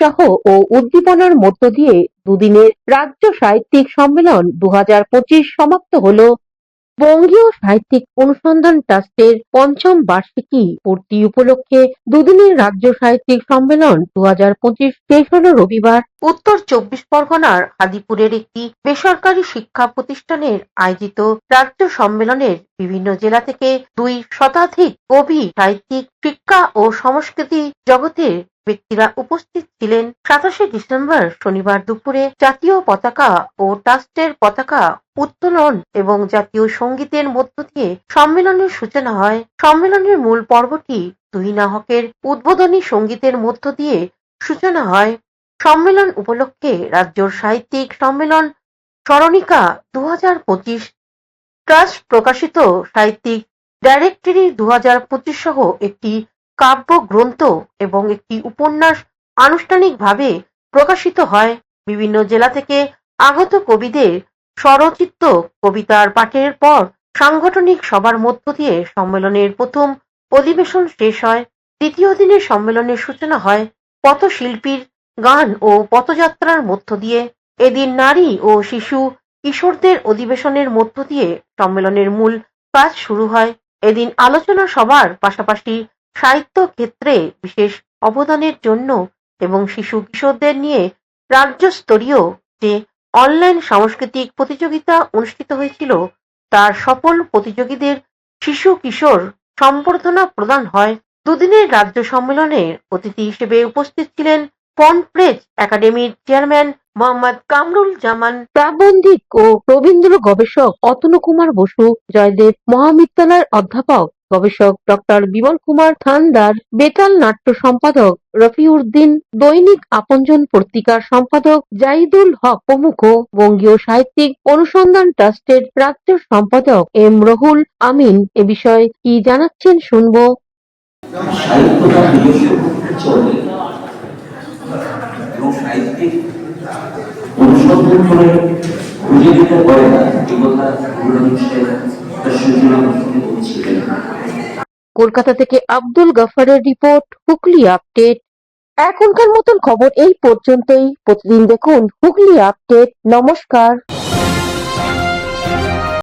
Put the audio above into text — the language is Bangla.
উৎসাহ ও উদ্দীপনার মধ্য দিয়ে দুদিনের রাজ্য সাহিত্যিক সম্মেলন 2025 সমাপ্ত হলো। বঙ্গীয় সাহিত্যিক অনুসন্ধান ট্রাস্টের পঞ্চম বার্ষিকী পূর্তি উপলক্ষে দুদিনের রাজ্য সাহিত্যিক সম্মেলন 2025 শেষ হল রবিবার। উত্তর 24 পরগনার হাদিপুরের একটি বেসরকারি শিক্ষা প্রতিষ্ঠানের আয়োজিত রাজ্য সম্মেলনের বিভিন্ন জেলা থেকে 2 শতাধিক কবি, সাহিত্যিক, শিক্ষা ও সংস্কৃতি জগতের ব্যক্তিরা উপস্থিত ছিলেন। 27শে ডিসেম্বর শনিবার দুপুরে জাতীয় পতাকা ও ট্রাস্টের পতাকা উত্তোলন এবং জাতীয় সঙ্গীতের মধ্য দিয়ে সম্মেলনের সূচনা হয়। সম্মেলনের মূল পর্বটি তুহিনা হকের উদ্বোধনী সঙ্গীতের মধ্য দিয়ে সূচনা হয়। সম্মেলন উপলক্ষে রাজ্য সাহিত্যিক সম্মেলন স্মরণিকা 2025 ট্রাস্ট প্রকাশিত সাহিত্যিক ডাইরেক্টরি 2025 সহ একটি কাব্য গ্রন্থ এবং একটি উপন্যাস আনুষ্ঠানিকভাবে প্রকাশিত হয়। বিভিন্ন জেলা থেকে আগত কবিদের স্বরচিত কবিতার পাঠের পর সাংগঠনিক সভার মধ্য দিয়ে সম্মেলনের প্রথম অধিবেশন শেষ হয়। দ্বিতীয় দিনের সম্মেলনের সূচনা হয় পথশিল্পীর গান ও পথযাত্রার মধ্য দিয়ে। এদিন নারী ও শিশু কিশোরদের অধিবেশনের মধ্য দিয়ে সম্মেলনের মূল কাজ শুরু হয়। এদিন আলোচনা সভার পাশাপাশি সাহিত্য ক্ষেত্রে বিশেষ অবদানের জন্য এবং শিশু কিশোরদের নিয়ে রাজ্যস্তরীয় যে অনলাইন সাংস্কৃতিক প্রতিযোগিতা অনুষ্ঠিত হয়েছিল তার সফল প্রতিযোগীদের শিশু কিশোর সম্বর্ধনা প্রদান হয়। দুদিনের রাজ্য সম্মেলনের অতিথি হিসেবে উপস্থিত ছিলেন ফন্টব্রিজ একাডেমির চেয়ারম্যান মোহাম্মদ কামরুল জামান, প্রাবন্ধিক ও রবীন্দ্র গবেষক অতনু কুমার বসু, জয়দেব মহাবিদ্যালয়ের অধ্যাপক গবেষক ডক্টর বিমল কুমার থানদার, বেতাল নাট্য সম্পাদক রফিউদ্দিন, দৈনিক আপনজন পত্রিকার সম্পাদক জাহিদুল হক প্রমুখ। বঙ্গীয় সাহিত্যিক অনুসন্ধান ট্রাস্টের রাজ্য সম্পাদক এম রহুল আমিন এ বিষয়ে কি জানাচ্ছেন শুনবো। অনুসন্ধান করে খুঁজে দিতে পারে না কলকাতা থেকে আব্দুল গাফারের রিপোর্ট, হুগলি আপডেট। এখনকার মতন খবর এই পর্যন্তই। প্রতিদিন দেখুন হুগলি আপডেট। নমস্কার।